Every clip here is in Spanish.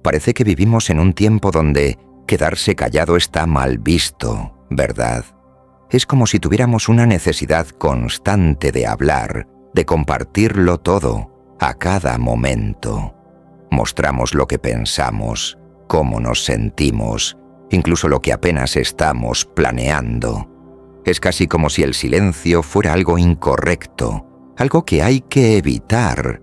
Parece que vivimos en un tiempo donde quedarse callado está mal visto, ¿verdad? Es como si tuviéramos una necesidad constante de hablar, de compartirlo todo, a cada momento. Mostramos lo que pensamos, cómo nos sentimos, incluso lo que apenas estamos planeando. Es casi como si el silencio fuera algo incorrecto, algo que hay que evitar.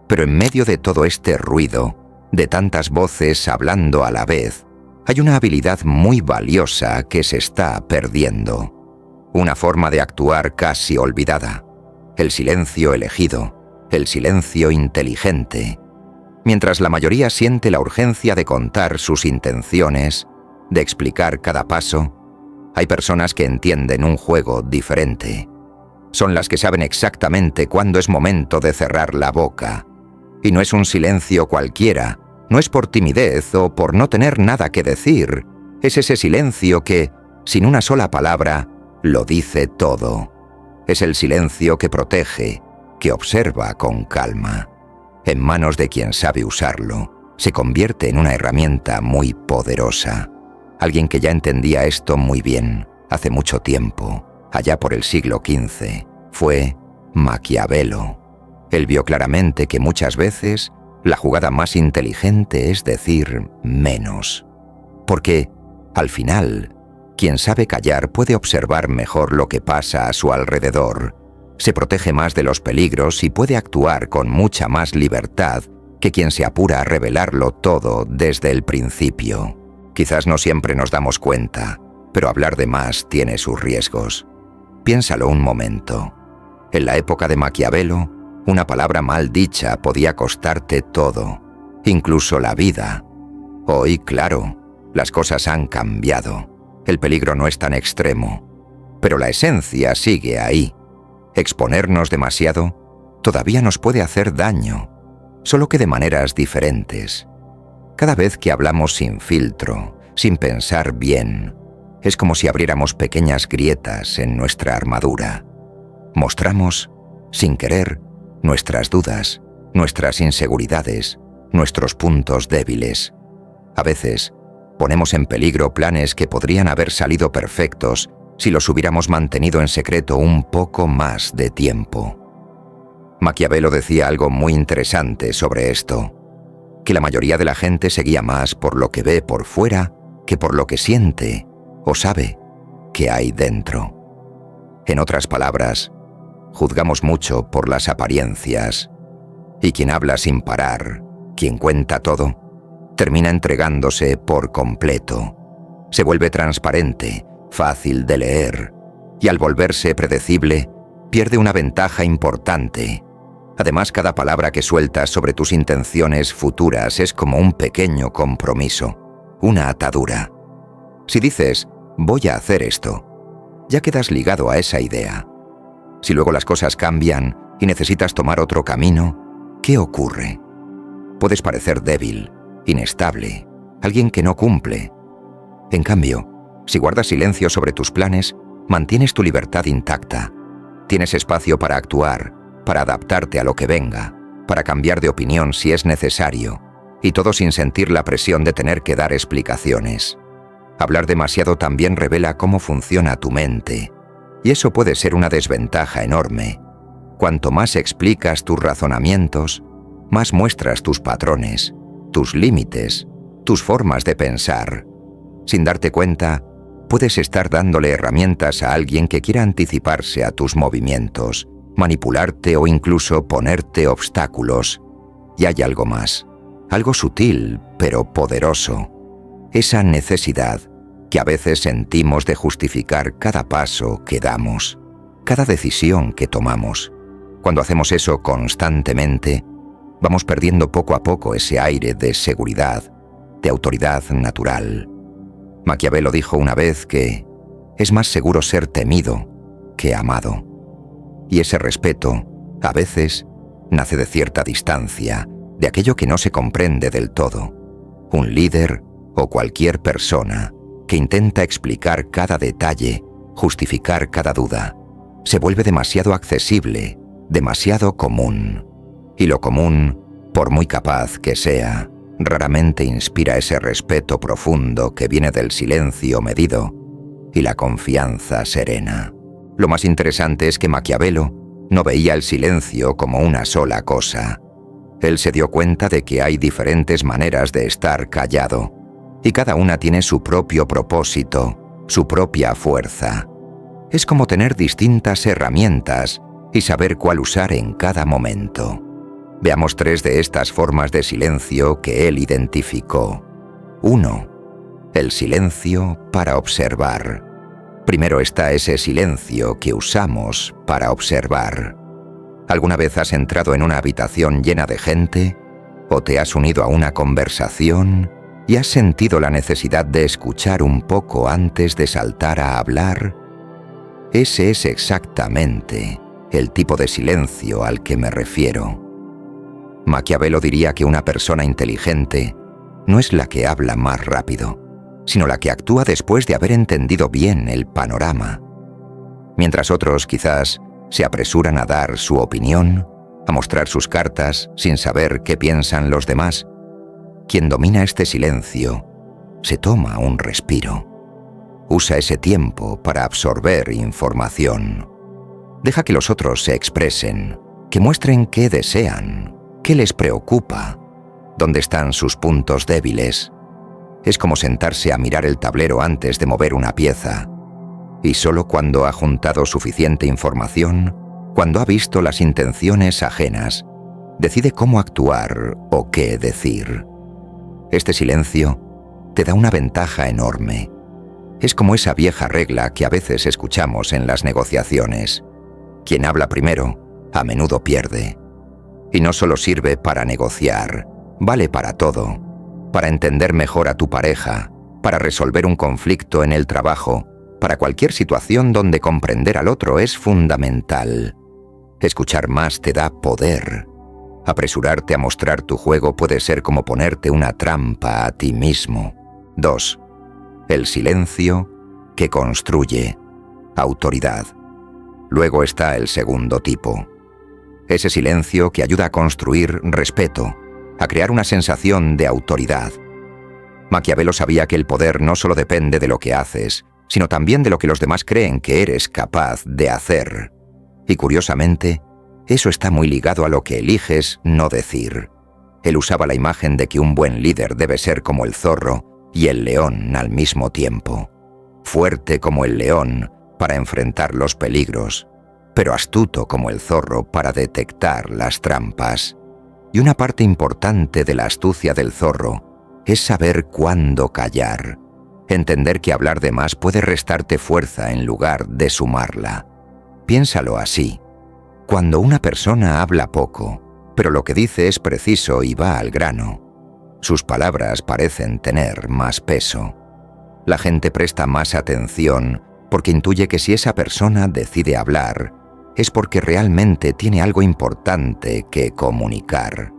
Pero en medio de todo este ruido, de tantas voces hablando a la vez, hay una habilidad muy valiosa que se está perdiendo. Una forma de actuar casi olvidada. El silencio elegido, el silencio inteligente. Mientras la mayoría siente la urgencia de contar sus intenciones, de explicar cada paso, hay personas que entienden un juego diferente. Son las que saben exactamente cuándo es momento de cerrar la boca. Y no es un silencio cualquiera, no es por timidez o por no tener nada que decir. Es ese silencio que, sin una sola palabra, lo dice todo. Es el silencio que protege, que observa con calma. En manos de quien sabe usarlo, se convierte en una herramienta muy poderosa. Alguien que ya entendía esto muy bien, hace mucho tiempo, allá por el siglo XV, fue Maquiavelo. Él vio claramente que muchas veces la jugada más inteligente es decir menos. Porque, al final, quien sabe callar puede observar mejor lo que pasa a su alrededor, se protege más de los peligros y puede actuar con mucha más libertad que quien se apura a revelarlo todo desde el principio. Quizás no siempre nos damos cuenta, pero hablar de más tiene sus riesgos. Piénsalo un momento. En la época de Maquiavelo, una palabra mal dicha podía costarte todo, incluso la vida. Hoy, claro, las cosas han cambiado. El peligro no es tan extremo, pero la esencia sigue ahí. Exponernos demasiado todavía nos puede hacer daño, solo que de maneras diferentes. Cada vez que hablamos sin filtro, sin pensar bien, es como si abriéramos pequeñas grietas en nuestra armadura. Mostramos, sin querer, nuestras dudas, nuestras inseguridades, nuestros puntos débiles. A veces, ponemos en peligro planes que podrían haber salido perfectos si los hubiéramos mantenido en secreto un poco más de tiempo. Maquiavelo decía algo muy interesante sobre esto, que la mayoría de la gente se guía más por lo que ve por fuera que por lo que siente o sabe que hay dentro. En otras palabras, juzgamos mucho por las apariencias, y quien habla sin parar, quien cuenta todo, termina entregándose por completo. Se vuelve transparente, fácil de leer, y al volverse predecible, pierde una ventaja importante. Además, cada palabra que sueltas sobre tus intenciones futuras es como un pequeño compromiso, una atadura. Si dices, voy a hacer esto, ya quedas ligado a esa idea. Si luego las cosas cambian y necesitas tomar otro camino, ¿qué ocurre? Puedes parecer débil, inestable, alguien que no cumple. En cambio, si guardas silencio sobre tus planes, mantienes tu libertad intacta. Tienes espacio para actuar, para adaptarte a lo que venga, para cambiar de opinión si es necesario, y todo sin sentir la presión de tener que dar explicaciones. Hablar demasiado también revela cómo funciona tu mente, y eso puede ser una desventaja enorme. Cuanto más explicas tus razonamientos, más muestras tus patrones, tus límites, tus formas de pensar. Sin darte cuenta, puedes estar dándole herramientas a alguien que quiera anticiparse a tus movimientos, manipularte o incluso ponerte obstáculos. Y hay algo más, algo sutil pero poderoso. Esa necesidad que a veces sentimos de justificar cada paso que damos, cada decisión que tomamos. Cuando hacemos eso constantemente, vamos perdiendo poco a poco ese aire de seguridad, de autoridad natural. Maquiavelo dijo una vez que es más seguro ser temido que amado. Y ese respeto, a veces, nace de cierta distancia, de aquello que no se comprende del todo. Un líder o cualquier persona que intenta explicar cada detalle, justificar cada duda, se vuelve demasiado accesible, demasiado común. Y lo común, por muy capaz que sea, raramente inspira ese respeto profundo que viene del silencio medido y la confianza serena. Lo más interesante es que Maquiavelo no veía el silencio como una sola cosa. Él se dio cuenta de que hay diferentes maneras de estar callado, y cada una tiene su propio propósito, su propia fuerza. Es como tener distintas herramientas y saber cuál usar en cada momento. Veamos 3 de estas formas de silencio que él identificó. 1. El silencio para observar. Primero está ese silencio que usamos para observar. ¿Alguna vez has entrado en una habitación llena de gente? ¿O te has unido a una conversación y has sentido la necesidad de escuchar un poco antes de saltar a hablar? Ese es exactamente el tipo de silencio al que me refiero. Maquiavelo diría que una persona inteligente no es la que habla más rápido, sino la que actúa después de haber entendido bien el panorama. Mientras otros quizás se apresuran a dar su opinión, a mostrar sus cartas sin saber qué piensan los demás, quien domina este silencio se toma un respiro. Usa ese tiempo para absorber información. Deja que los otros se expresen, que muestren qué desean, qué les preocupa, dónde están sus puntos débiles. Es como sentarse a mirar el tablero antes de mover una pieza. Y solo cuando ha juntado suficiente información, cuando ha visto las intenciones ajenas, decide cómo actuar o qué decir. Este silencio te da una ventaja enorme. Es como esa vieja regla que a veces escuchamos en las negociaciones. Quien habla primero, a menudo pierde. Y no solo sirve para negociar, vale para todo. Para entender mejor a tu pareja, para resolver un conflicto en el trabajo, para cualquier situación donde comprender al otro es fundamental. Escuchar más te da poder. Apresurarte a mostrar tu juego puede ser como ponerte una trampa a ti mismo. 2. El silencio que construye. Autoridad. Luego está el segundo tipo. Ese silencio que ayuda a construir respeto, a crear una sensación de autoridad. Maquiavelo sabía que el poder no solo depende de lo que haces, sino también de lo que los demás creen que eres capaz de hacer. Y curiosamente, eso está muy ligado a lo que eliges no decir. Él usaba la imagen de que un buen líder debe ser como el zorro y el león al mismo tiempo. Fuerte como el león para enfrentar los peligros, pero astuto como el zorro para detectar las trampas. Y una parte importante de la astucia del zorro es saber cuándo callar, entender que hablar de más puede restarte fuerza en lugar de sumarla. Piénsalo así. Cuando una persona habla poco, pero lo que dice es preciso y va al grano, sus palabras parecen tener más peso. La gente presta más atención porque intuye que si esa persona decide hablar, es porque realmente tiene algo importante que comunicar.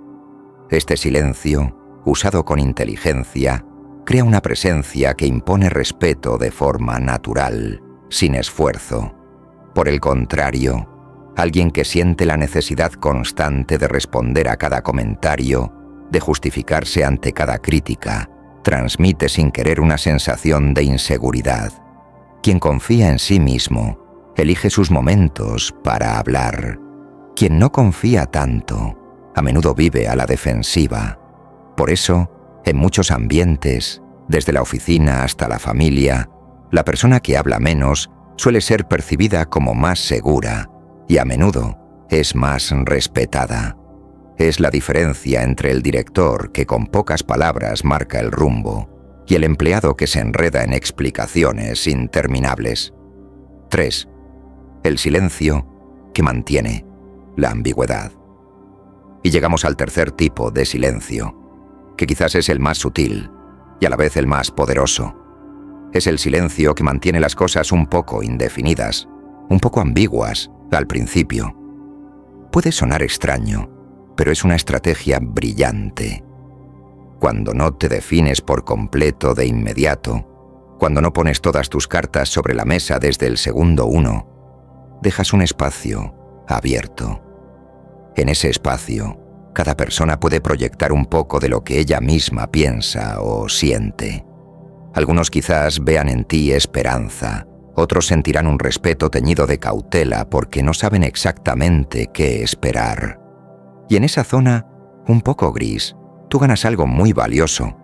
Este silencio, usado con inteligencia, crea una presencia que impone respeto de forma natural, sin esfuerzo. Por el contrario, alguien que siente la necesidad constante de responder a cada comentario, de justificarse ante cada crítica, transmite sin querer una sensación de inseguridad. Quien confía en sí mismo, elige sus momentos para hablar. Quien no confía tanto, a menudo vive a la defensiva. Por eso, en muchos ambientes, desde la oficina hasta la familia, la persona que habla menos suele ser percibida como más segura y a menudo es más respetada. Es la diferencia entre el director que con pocas palabras marca el rumbo y el empleado que se enreda en explicaciones interminables. 3. El silencio que mantiene la ambigüedad. Y llegamos al tercer tipo de silencio, que quizás es el más sutil y a la vez el más poderoso. Es el silencio que mantiene las cosas un poco indefinidas, un poco ambiguas al principio. Puede sonar extraño, pero es una estrategia brillante. Cuando no te defines por completo de inmediato, cuando no pones todas tus cartas sobre la mesa desde el segundo 1, dejas un espacio abierto. En ese espacio, Cada persona puede proyectar un poco de lo que ella misma piensa o siente. Algunos quizás vean en ti esperanza, otros sentirán un respeto teñido de cautela porque no saben exactamente qué esperar. Y en esa zona, un poco gris, tú ganas algo muy valioso.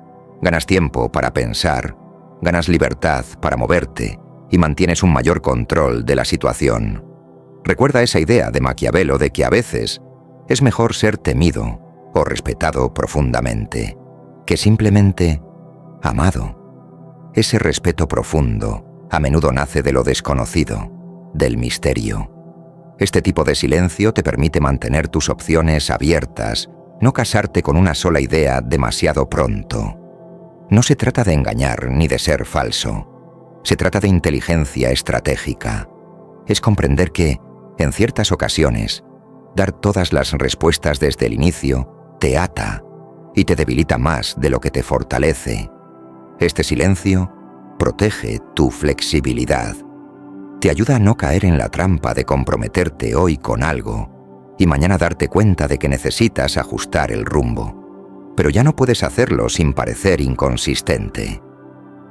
Ganas tiempo para pensar, ganas libertad para moverte y mantienes un mayor control de la situación. Recuerda esa idea de Maquiavelo de que a veces es mejor ser temido o respetado profundamente que simplemente amado. Ese respeto profundo a menudo nace de lo desconocido, del misterio. Este tipo de silencio te permite mantener tus opciones abiertas, no casarte con una sola idea demasiado pronto. No se trata de engañar ni de ser falso. Se trata de inteligencia estratégica. Es comprender que, en ciertas ocasiones, dar todas las respuestas desde el inicio te ata y te debilita más de lo que te fortalece. Este silencio protege tu flexibilidad. Te ayuda a no caer en la trampa de comprometerte hoy con algo y mañana darte cuenta de que necesitas ajustar el rumbo. Pero ya no puedes hacerlo sin parecer inconsistente.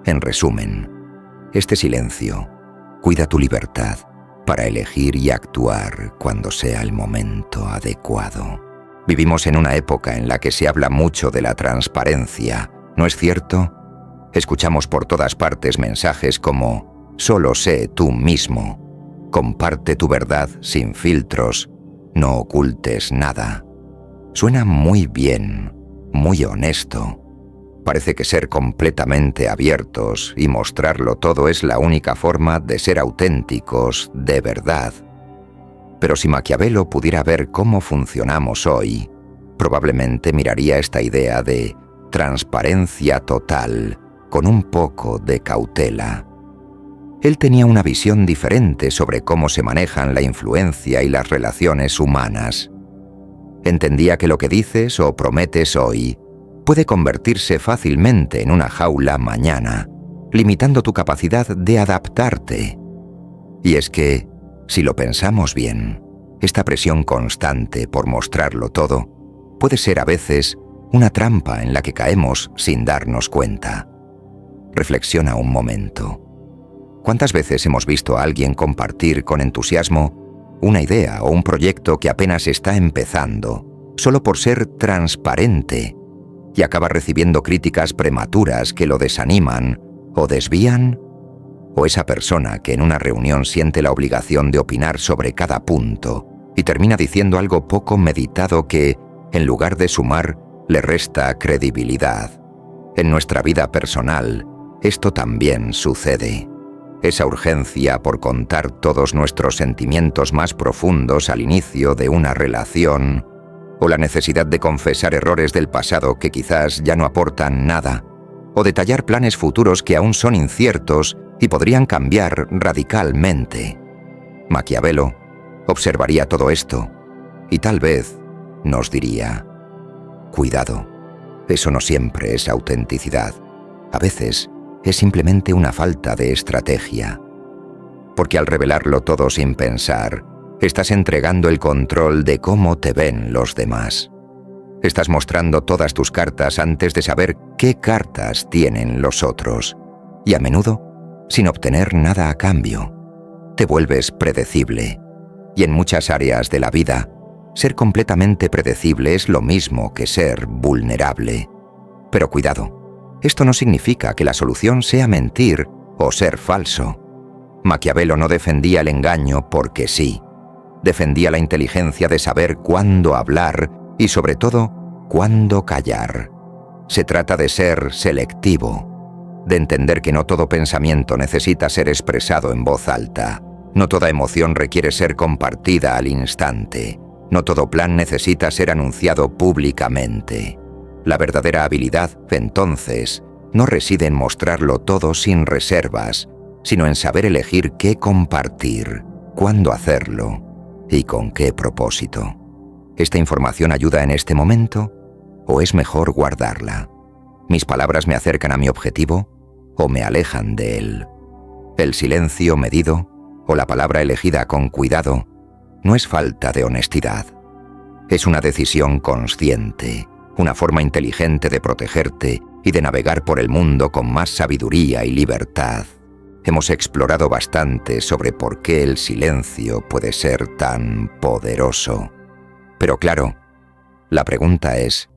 En resumen, este silencio cuida tu libertad para elegir y actuar cuando sea el momento adecuado. Vivimos en una época en la que se habla mucho de la transparencia, ¿no es cierto? Escuchamos por todas partes mensajes como «Solo sé tú mismo», «Comparte tu verdad sin filtros», «No ocultes nada». Suena muy bien, muy honesto. Parece que ser completamente abiertos y mostrarlo todo es la única forma de ser auténticos de verdad. Pero si Maquiavelo pudiera ver cómo funcionamos hoy, probablemente miraría esta idea de transparencia total con un poco de cautela. Él tenía una visión diferente sobre cómo se manejan la influencia y las relaciones humanas. Entendía que lo que dices o prometes hoy puede convertirse fácilmente en una jaula mañana, limitando tu capacidad de adaptarte. Y es que, si lo pensamos bien, esta presión constante por mostrarlo todo puede ser a veces una trampa en la que caemos sin darnos cuenta. Reflexiona un momento. ¿Cuántas veces hemos visto a alguien compartir con entusiasmo una idea o un proyecto que apenas está empezando, solo por ser transparente, y acaba recibiendo críticas prematuras que lo desaniman o desvían? ¿O esa persona que en una reunión siente la obligación de opinar sobre cada punto y termina diciendo algo poco meditado que, en lugar de sumar, le resta credibilidad? En nuestra vida personal, esto también sucede. Esa urgencia por contar todos nuestros sentimientos más profundos al inicio de una relación, o la necesidad de confesar errores del pasado que quizás ya no aportan nada, o detallar planes futuros que aún son inciertos y podrían cambiar radicalmente. Maquiavelo observaría todo esto y tal vez nos diría: cuidado, eso no siempre es autenticidad. A veces es simplemente una falta de estrategia. Porque al revelarlo todo sin pensar, estás entregando el control de cómo te ven los demás. Estás mostrando todas tus cartas antes de saber qué cartas tienen los otros. Y a menudo, sin obtener nada a cambio. Te vuelves predecible. Y en muchas áreas de la vida, ser completamente predecible es lo mismo que ser vulnerable. Pero cuidado, esto no significa que la solución sea mentir o ser falso. Maquiavelo no defendía el engaño porque sí. Defendía la inteligencia de saber cuándo hablar y, sobre todo, cuándo callar. Se trata de ser selectivo, de entender que no todo pensamiento necesita ser expresado en voz alta. No toda emoción requiere ser compartida al instante. No todo plan necesita ser anunciado públicamente. La verdadera habilidad, entonces, no reside en mostrarlo todo sin reservas, sino en saber elegir qué compartir, cuándo hacerlo y con qué propósito. ¿Esta información ayuda en este momento o es mejor guardarla? ¿Mis palabras me acercan a mi objetivo o me alejan de él? El silencio medido o la palabra elegida con cuidado no es falta de honestidad. Es una decisión consciente, una forma inteligente de protegerte y de navegar por el mundo con más sabiduría y libertad. Hemos explorado bastante sobre por qué el silencio puede ser tan poderoso. Pero claro, la pregunta es,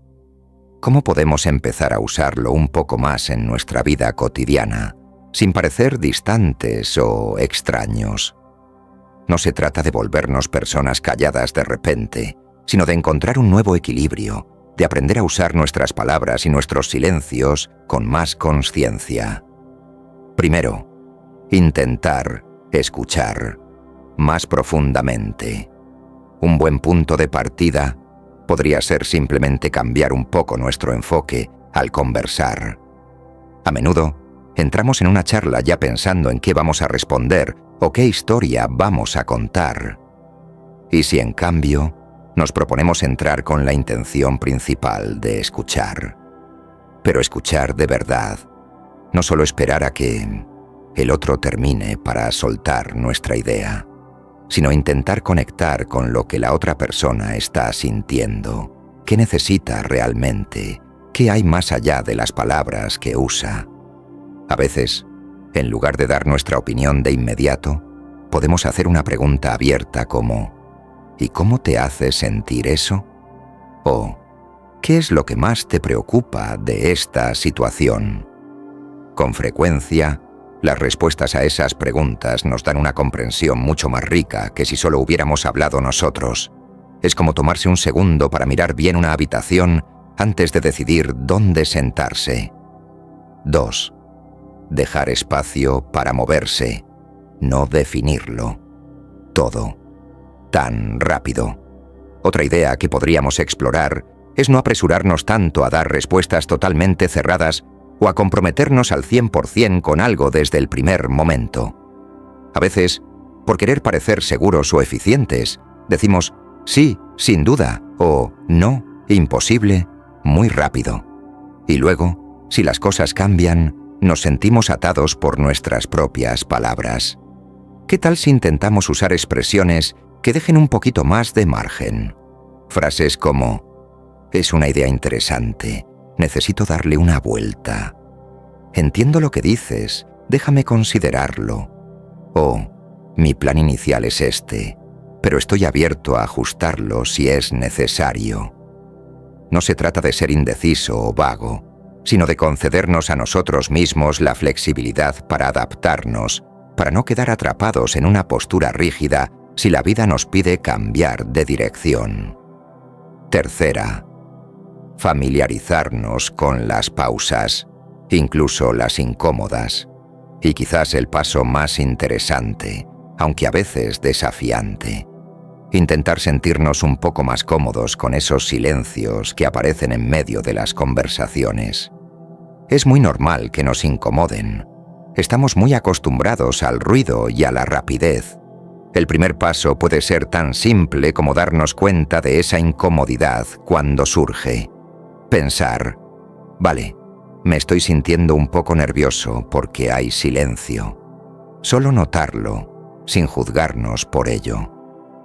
¿cómo podemos empezar a usarlo un poco más en nuestra vida cotidiana, sin parecer distantes o extraños? No se trata de volvernos personas calladas de repente, sino de encontrar un nuevo equilibrio, de aprender a usar nuestras palabras y nuestros silencios con más consciencia. Primero, intentar escuchar más profundamente. Un buen punto de partida podría ser simplemente cambiar un poco nuestro enfoque al conversar. A menudo, entramos en una charla ya pensando en qué vamos a responder o qué historia vamos a contar. Y si en cambio nos proponemos entrar con la intención principal de escuchar, pero escuchar de verdad, no solo esperar a que el otro termine para soltar nuestra idea, sino intentar conectar con lo que la otra persona está sintiendo, qué necesita realmente, qué hay más allá de las palabras que usa. A veces, en lugar de dar nuestra opinión de inmediato, podemos hacer una pregunta abierta como ¿y cómo te hace sentir eso? O ¿qué es lo que más te preocupa de esta situación? Con frecuencia, las respuestas a esas preguntas nos dan una comprensión mucho más rica que si solo hubiéramos hablado nosotros. Es como tomarse un segundo para mirar bien una habitación antes de decidir dónde sentarse. 2. Dejar espacio para moverse, no definirlo. Todo. Tan rápido. Otra idea que podríamos explorar es no apresurarnos tanto a dar respuestas totalmente cerradas o a comprometernos al 100% con algo desde el primer momento. A veces, por querer parecer seguros o eficientes, decimos sí, sin duda, o no, imposible, muy rápido. Y luego, si las cosas cambian, nos sentimos atados por nuestras propias palabras. ¿Qué tal si intentamos usar expresiones que dejen un poquito más de margen? Frases como, es una idea interesante, necesito darle una vuelta. Entiendo lo que dices, déjame considerarlo. O, mi plan inicial es este, pero estoy abierto a ajustarlo si es necesario. No se trata de ser indeciso o vago, sino de concedernos a nosotros mismos la flexibilidad para adaptarnos, para no quedar atrapados en una postura rígida si la vida nos pide cambiar de dirección. Tercera, familiarizarnos con las pausas, incluso las incómodas, y quizás el paso más interesante, aunque a veces desafiante. Intentar sentirnos un poco más cómodos con esos silencios que aparecen en medio de las conversaciones. Es muy normal que nos incomoden. Estamos muy acostumbrados al ruido y a la rapidez. El primer paso puede ser tan simple como darnos cuenta de esa incomodidad cuando surge. Pensar, vale, me estoy sintiendo un poco nervioso porque hay silencio. Solo notarlo, sin juzgarnos por ello.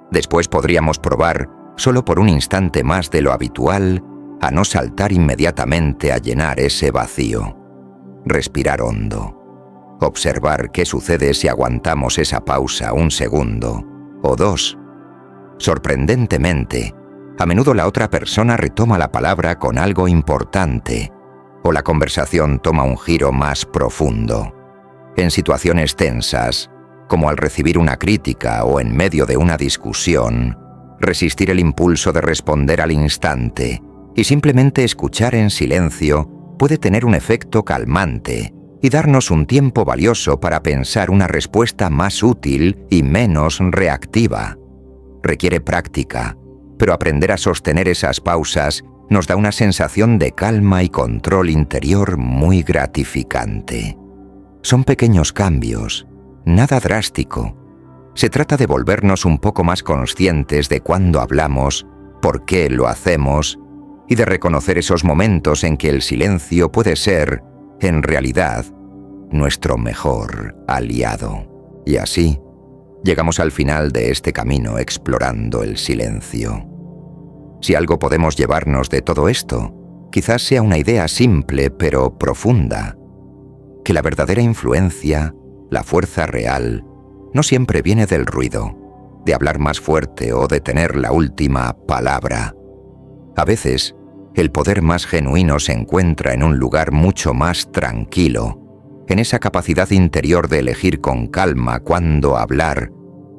Después podríamos probar, solo por un instante más de lo habitual, a no saltar inmediatamente a llenar ese vacío. Respirar hondo. Observar qué sucede si aguantamos esa pausa un segundo o dos. Sorprendentemente, a menudo la otra persona retoma la palabra con algo importante, o la conversación toma un giro más profundo. En situaciones tensas, como al recibir una crítica o en medio de una discusión, resistir el impulso de responder al instante y simplemente escuchar en silencio puede tener un efecto calmante y darnos un tiempo valioso para pensar una respuesta más útil y menos reactiva. Requiere práctica, pero aprender a sostener esas pausas nos da una sensación de calma y control interior muy gratificante. Son pequeños cambios, nada drástico. Se trata de volvernos un poco más conscientes de cuándo hablamos, por qué lo hacemos, y de reconocer esos momentos en que el silencio puede ser, en realidad, nuestro mejor aliado. Y así, llegamos al final de este camino explorando el silencio. Si algo podemos llevarnos de todo esto, quizás sea una idea simple pero profunda, que la verdadera influencia, la fuerza real, no siempre viene del ruido, de hablar más fuerte o de tener la última palabra. A veces, el poder más genuino se encuentra en un lugar mucho más tranquilo, en esa capacidad interior de elegir con calma cuándo hablar,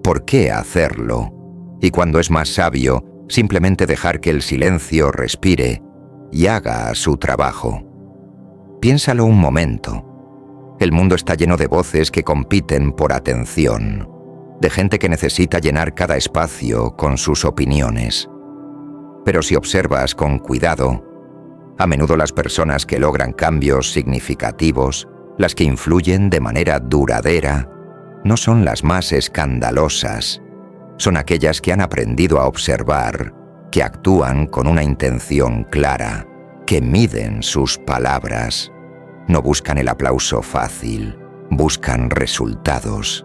por qué hacerlo, y cuando es más sabio, simplemente dejar que el silencio respire y haga su trabajo. Piénsalo un momento. El mundo está lleno de voces que compiten por atención, de gente que necesita llenar cada espacio con sus opiniones. Pero si observas con cuidado, a menudo las personas que logran cambios significativos, las que influyen de manera duradera, no son las más escandalosas. Son aquellas que han aprendido a observar, que actúan con una intención clara, que miden sus palabras. No buscan el aplauso fácil, buscan resultados.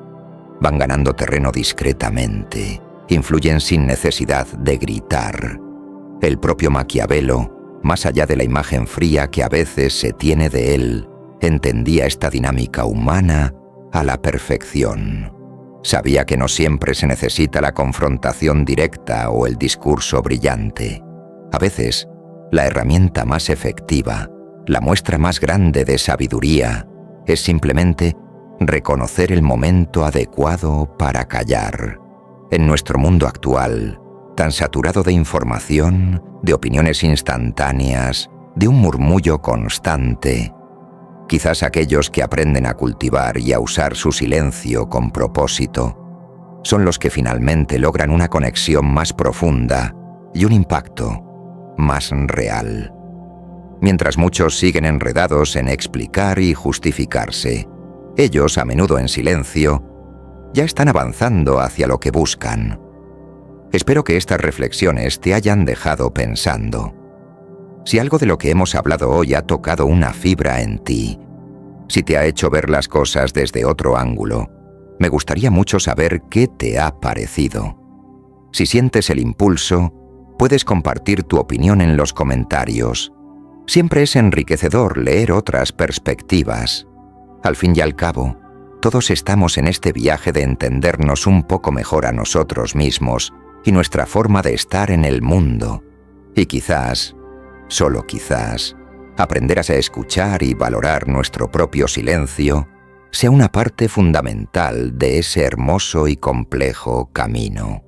Van ganando terreno discretamente, influyen sin necesidad de gritar. El propio Maquiavelo, más allá de la imagen fría que a veces se tiene de él, entendía esta dinámica humana a la perfección. Sabía que no siempre se necesita la confrontación directa o el discurso brillante. A veces, la herramienta más efectiva, la muestra más grande de sabiduría, es simplemente reconocer el momento adecuado para callar. En nuestro mundo actual, tan saturado de información, de opiniones instantáneas, de un murmullo constante, quizás aquellos que aprenden a cultivar y a usar su silencio con propósito son los que finalmente logran una conexión más profunda y un impacto más real. Mientras muchos siguen enredados en explicar y justificarse, ellos, a menudo en silencio, ya están avanzando hacia lo que buscan. Espero que estas reflexiones te hayan dejado pensando. Si algo de lo que hemos hablado hoy ha tocado una fibra en ti, si te ha hecho ver las cosas desde otro ángulo, me gustaría mucho saber qué te ha parecido. Si sientes el impulso, puedes compartir tu opinión en los comentarios. Siempre es enriquecedor leer otras perspectivas. Al fin y al cabo, todos estamos en este viaje de entendernos un poco mejor a nosotros mismos y nuestra forma de estar en el mundo. Y quizás, solo quizás, aprender a escuchar y valorar nuestro propio silencio sea una parte fundamental de ese hermoso y complejo camino.